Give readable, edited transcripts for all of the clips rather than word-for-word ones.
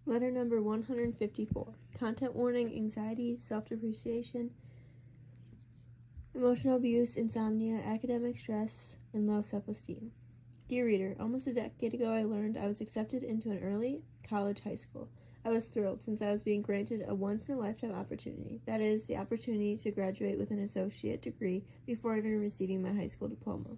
Letter number 154. Content warning: anxiety, self-depreciation, emotional abuse, insomnia, academic stress, and low self-esteem. Dear reader, almost a decade ago I learned I was accepted into an early college high school. I was thrilled since I was being granted a once-in-a-lifetime opportunity, that is, the opportunity to graduate with an associate degree before even receiving my high school diploma.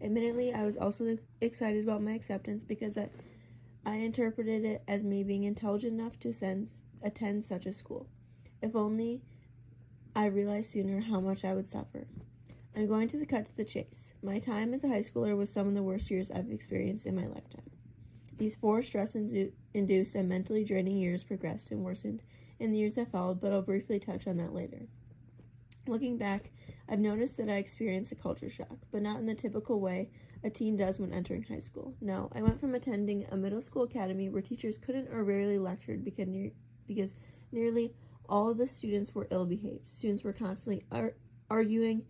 Admittedly, I was also excited about my acceptance because I interpreted it as me being intelligent enough to attend such a school. If only I realized sooner how much I would suffer. I'm going to cut to the chase. My time as a high schooler was some of the worst years I've experienced in my lifetime. These 4 stress-induced and mentally draining years progressed and worsened in the years that followed, but I'll briefly touch on that later. Looking back, I've noticed that I experienced a culture shock, but not in the typical way a teen does when entering high school. No, I went from attending a middle school academy where teachers couldn't or rarely lectured because nearly all of the students were ill-behaved. Students were constantly arguing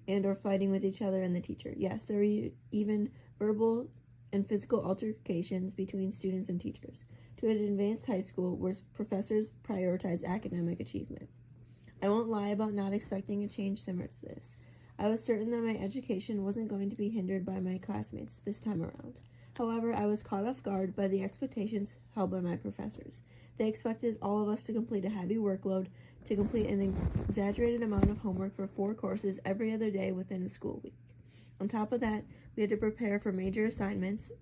and or fighting with each other and the teacher. Yes, there were even verbal and physical altercations between students and teachers. To an advanced high school where professors prioritize academic achievement. I won't lie about not expecting a change similar to this. I was certain that my education wasn't going to be hindered by my classmates this time around. However, I was caught off guard by the expectations held by my professors. They expected all of us to complete a heavy workload, to complete an exaggerated amount of homework for 4 courses every other day within a school week. On top of that, we had to prepare for major assignments,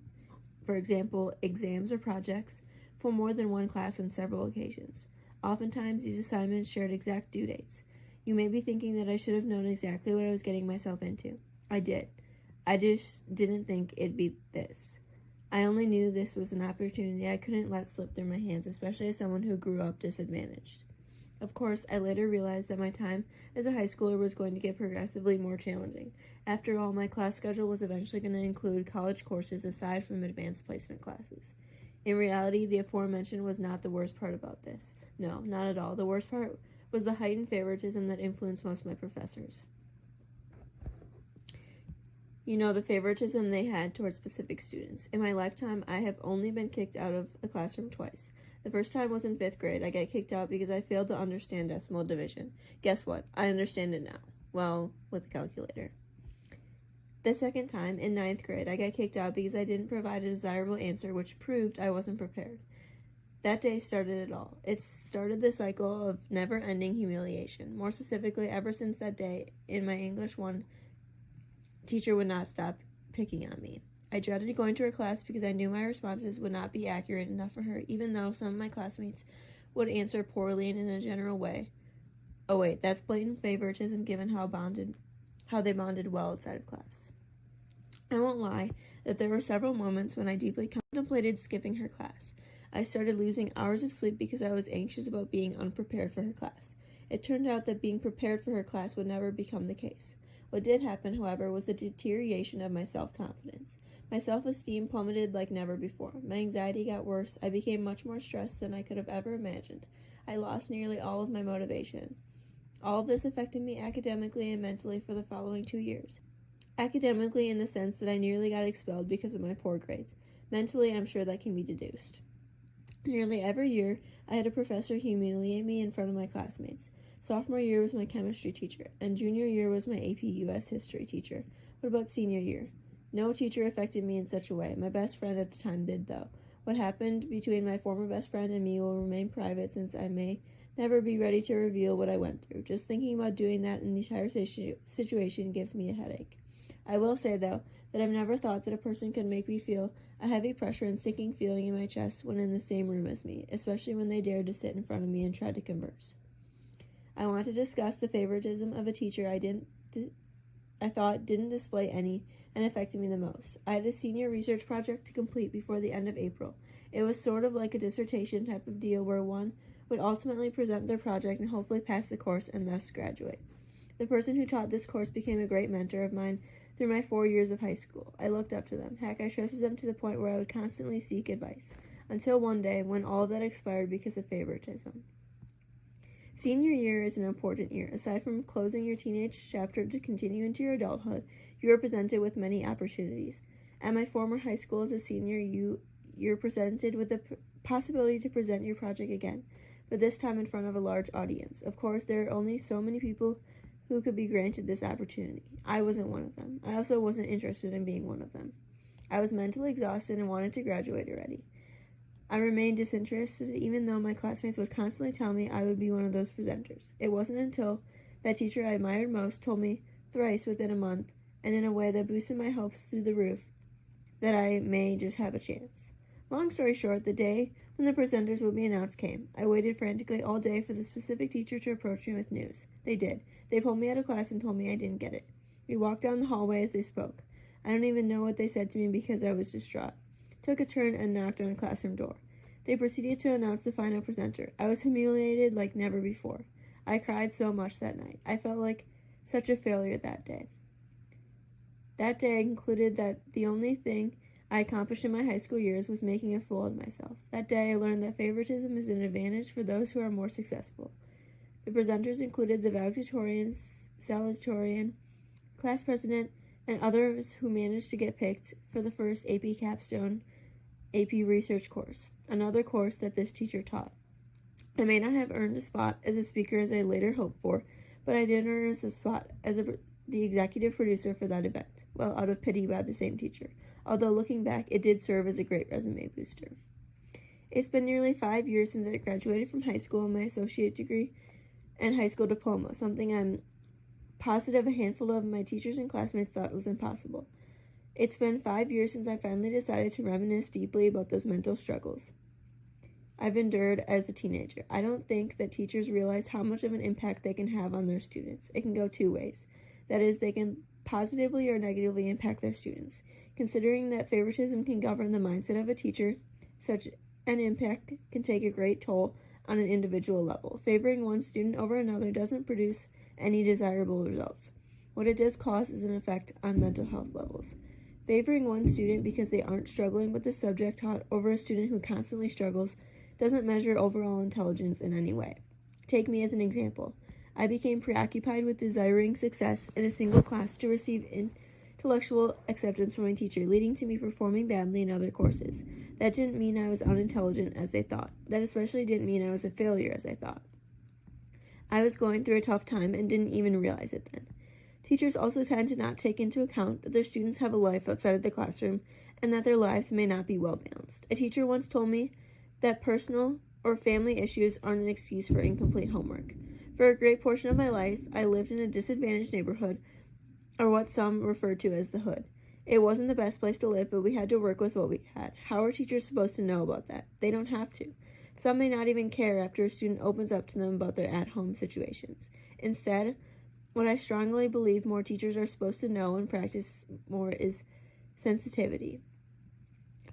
for example, exams or projects, for more than one class on several occasions. Oftentimes, these assignments shared exact due dates. You may be thinking that I should have known exactly what I was getting myself into. I did. I just didn't think it'd be this. I only knew this was an opportunity I couldn't let slip through my hands, especially as someone who grew up disadvantaged. Of course, I later realized that my time as a high schooler was going to get progressively more challenging. After all, my class schedule was eventually going to include college courses aside from advanced placement classes. In reality, the aforementioned was not the worst part about this. No, not at all. The worst part was the heightened favoritism that influenced most of my professors. You know, the favoritism they had towards specific students. In my lifetime, I have only been kicked out of a classroom twice. The first time was in 5th grade. I got kicked out because I failed to understand decimal division. Guess what? I understand it now. Well, with a calculator. The second time, in 9th grade, I got kicked out because I didn't provide a desirable answer, which proved I wasn't prepared. That day started it all. It started the cycle of never-ending humiliation. More specifically, ever since that day, in my English 1, teacher would not stop picking on me. I dreaded going to her class because I knew my responses would not be accurate enough for her, even though some of my classmates would answer poorly and in a general way. Oh wait, that's blatant favoritism given how they bonded well outside of class. I won't lie that there were several moments when I deeply contemplated skipping her class. I started losing hours of sleep because I was anxious about being unprepared for her class. It turned out that being prepared for her class would never become the case. What did happen, however, was the deterioration of my self-confidence. My self-esteem plummeted like never before. My anxiety got worse. I became much more stressed than I could have ever imagined. I lost nearly all of my motivation. All of this affected me academically and mentally for the following 2 years. Academically, in the sense that I nearly got expelled because of my poor grades. Mentally, I'm sure that can be deduced. Nearly every year, I had a professor humiliate me in front of my classmates. Sophomore year was my chemistry teacher, and junior year was my AP US history teacher. What about senior year? No teacher affected me in such a way. My best friend at the time did, though. What happened between my former best friend and me will remain private, since I may never be ready to reveal what I went through. Just thinking about doing that in the entire situation gives me a headache. I will say, though, that I've never thought that a person could make me feel a heavy pressure and sinking feeling in my chest when in the same room as me, especially when they dared to sit in front of me and try to converse. I want to discuss the favoritism of a teacher I thought didn't display any and affected me the most. I had a senior research project to complete before the end of April. It was sort of like a dissertation type of deal where one would ultimately present their project and hopefully pass the course and thus graduate. The person who taught this course became a great mentor of mine through my 4 years of high school. I looked up to them. Heck, I trusted them to the point where I would constantly seek advice, until one day when all of that expired because of favoritism. Senior year is an important year. Aside from closing your teenage chapter to continue into your adulthood, you are presented with many opportunities. At my former high school as a senior, you're presented with the possibility to present your project again, but this time in front of a large audience. Of course, there are only so many people who could be granted this opportunity. I wasn't one of them. I also wasn't interested in being one of them. I was mentally exhausted and wanted to graduate already. I remained disinterested even though my classmates would constantly tell me I would be one of those presenters. It wasn't until that teacher I admired most told me thrice within a month, and in a way that boosted my hopes through the roof, that I may just have a chance. Long story short, the day when the presenters would be announced came. I waited frantically all day for the specific teacher to approach me with news. They did. They pulled me out of class and told me I didn't get it. We walked down the hallway as they spoke. I don't even know what they said to me because I was distraught. Took a turn and knocked on a classroom door. They proceeded to announce the final presenter. I was humiliated like never before. I cried so much that night. I felt like such a failure that day. That day I concluded that the only thing I accomplished in my high school years was making a fool of myself. That day I learned that favoritism is an advantage for those who are more successful. The presenters included the valedictorian, salutatorian, class president, and others who managed to get picked for the first AP Capstone AP Research course, another course that this teacher taught. I may not have earned a spot as a speaker as I later hoped for, but I did earn a spot as the executive producer for that event, well, out of pity by the same teacher. Although looking back, it did serve as a great resume booster. It's been nearly 5 years since I graduated from high school with my associate degree and high school diploma, something I'm positive a handful of my teachers and classmates thought was impossible. It's been 5 years since I finally decided to reminisce deeply about those mental struggles I've endured as a teenager. I don't think that teachers realize how much of an impact they can have on their students. It can go two ways. That is, they can positively or negatively impact their students. Considering that favoritism can govern the mindset of a teacher, such an impact can take a great toll on an individual level. Favoring one student over another doesn't produce any desirable results. What it does cause is an effect on mental health levels. Favoring one student because they aren't struggling with the subject taught over a student who constantly struggles doesn't measure overall intelligence in any way. Take me as an example. I became preoccupied with desiring success in a single class to receive intellectual acceptance from my teacher, leading to me performing badly in other courses. That didn't mean I was unintelligent as they thought. That especially didn't mean I was a failure as I thought. I was going through a tough time and didn't even realize it then. Teachers also tend to not take into account that their students have a life outside of the classroom and that their lives may not be well balanced. A teacher once told me that personal or family issues aren't an excuse for incomplete homework. For a great portion of my life, I lived in a disadvantaged neighborhood, or what some referred to as the hood. It wasn't the best place to live, but we had to work with what we had. How are teachers supposed to know about that? They don't have to. Some may not even care after a student opens up to them about their at-home situations. Instead, what I strongly believe more teachers are supposed to know and practice more is sensitivity.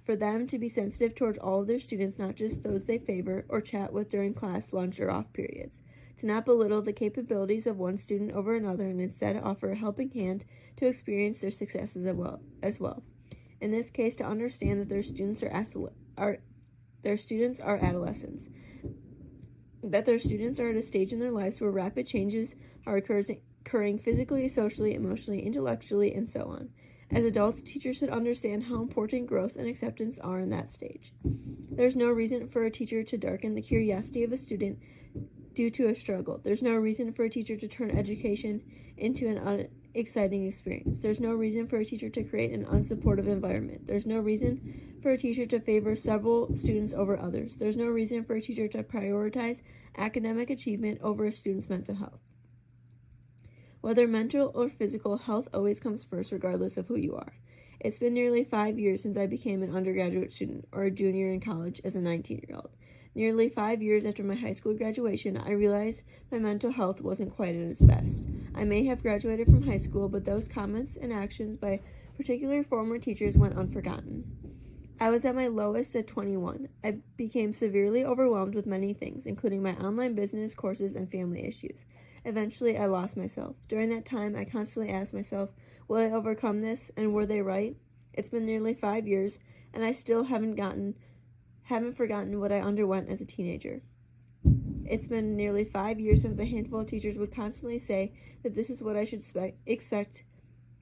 For them to be sensitive towards all of their students, not just those they favor or chat with during class, lunch, or off periods. To not belittle the capabilities of one student over another and instead offer a helping hand to experience their successes as well. In this case, to understand that their students are adolescents, that their students are at a stage in their lives where rapid changes are occurring physically, socially, emotionally, intellectually, and so on. As adults, teachers should understand how important growth and acceptance are in that stage. There's no reason for a teacher to darken the curiosity of a student due to a struggle. There's no reason for a teacher to turn education into an unexciting experience. There's no reason for a teacher to create an unsupportive environment. There's no reason for a teacher to favor several students over others. There's no reason for a teacher to prioritize academic achievement over a student's mental health. Whether mental or physical, health always comes first regardless of who you are. It's been nearly 5 years since I became an undergraduate student or a junior in college as a 19-year-old. Nearly 5 years after my high school graduation, I realized my mental health wasn't quite at its best. I may have graduated from high school, but those comments and actions by particular former teachers went unforgotten. I was at my lowest at 21. I became severely overwhelmed with many things, including my online business, courses, and family issues. Eventually, I lost myself. During that time, I constantly asked myself, will I overcome this, and were they right? It's been nearly 5 years, and I still haven't forgotten what I underwent as a teenager. It's been nearly 5 years since a handful of teachers would constantly say that this is what I should expect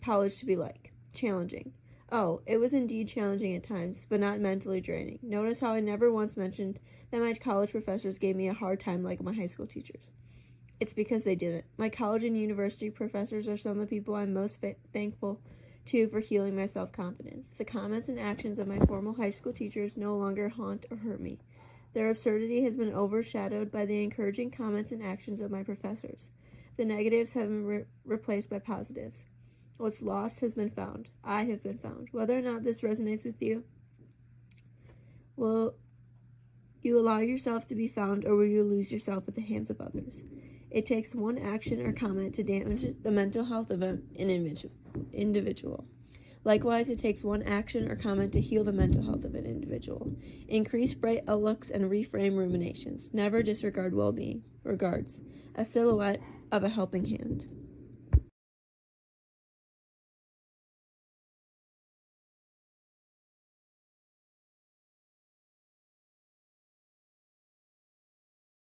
college to be like. Challenging. Oh, it was indeed challenging at times, but not mentally draining. Notice how I never once mentioned that my college professors gave me a hard time like my high school teachers. It's because they didn't. My college and university professors are some of the people I'm most thankful to for healing my self-confidence. The comments and actions of my former high school teachers no longer haunt or hurt me. Their absurdity has been overshadowed by the encouraging comments and actions of my professors. The negatives have been replaced by positives. What's lost has been found. I have been found. Whether or not this resonates with you, will you allow yourself to be found, or will you lose yourself at the hands of others? It takes one action or comment to damage the mental health of an individual. Likewise, it takes one action or comment to heal the mental health of an individual. Increase bright outlooks and reframe ruminations. Never disregard well-being. Regards, a silhouette of a helping hand.